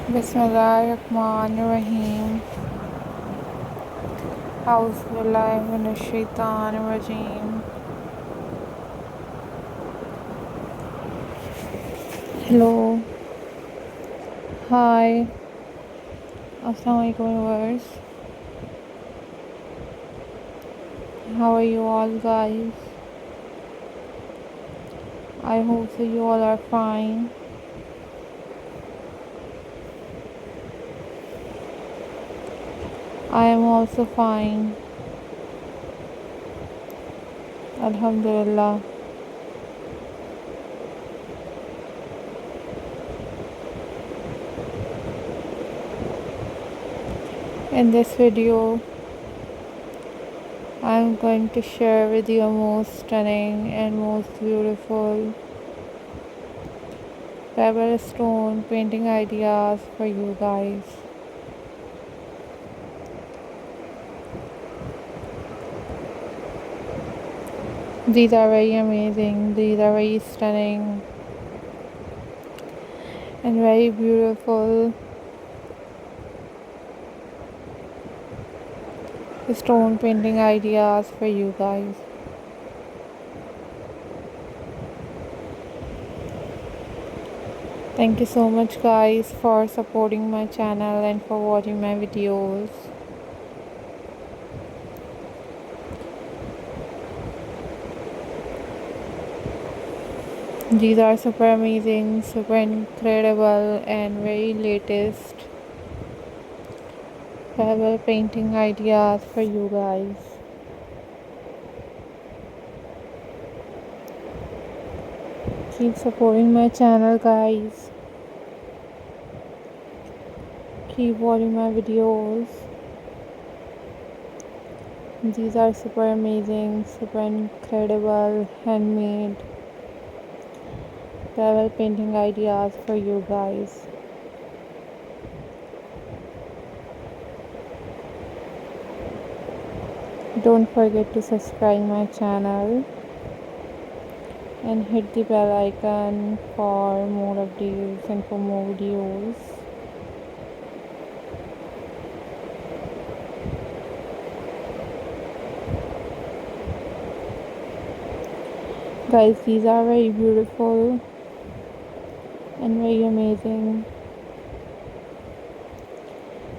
Bismillahirrahmanirrahim. Auzubillahi minash-shaytanir-rajim. Hello. Hi. Assalamualaikum viewers. How are you all guys? I hope so you all are fine. I am also fine. Alhamdulillah. In this video, I am going to share with you most stunning and most beautiful pebble stone painting ideas for you guys. These are very amazing, these are very stunning and very beautiful stone painting ideas for you guys. Thank you so much guys for supporting my channel and for watching my videos. These are super amazing, super incredible and very latest pebble painting ideas for you guys. Keep supporting my channel guys. Keep watching my videos. These are super amazing, super incredible handmade pebble painting ideas for you guys. Don't forget to subscribe my channel and hit the bell icon for more updates and for more videos. Guys, these are very beautiful and very amazing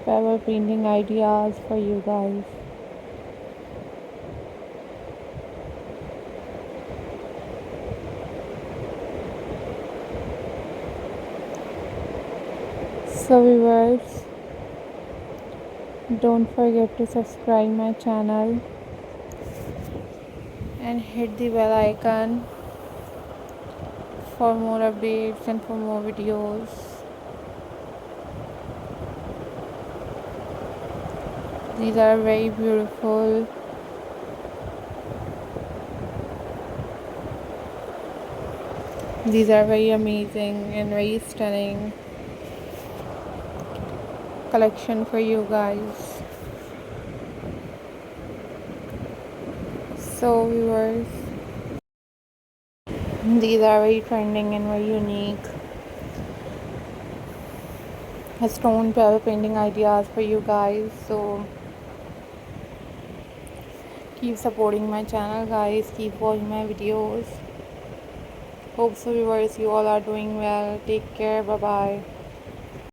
pebble painting ideas for you guys. So viewers, don't forget to subscribe my channel and hit the bell icon for more updates and for more videos. These are very beautiful these are very amazing and very stunning collection for you guys. So viewers, these are very trending and very unique stone pebble painting ideas for you guys. So keep supporting my channel guys, keep watching my videos. Hope so viewers you all are doing well. Take care, bye bye.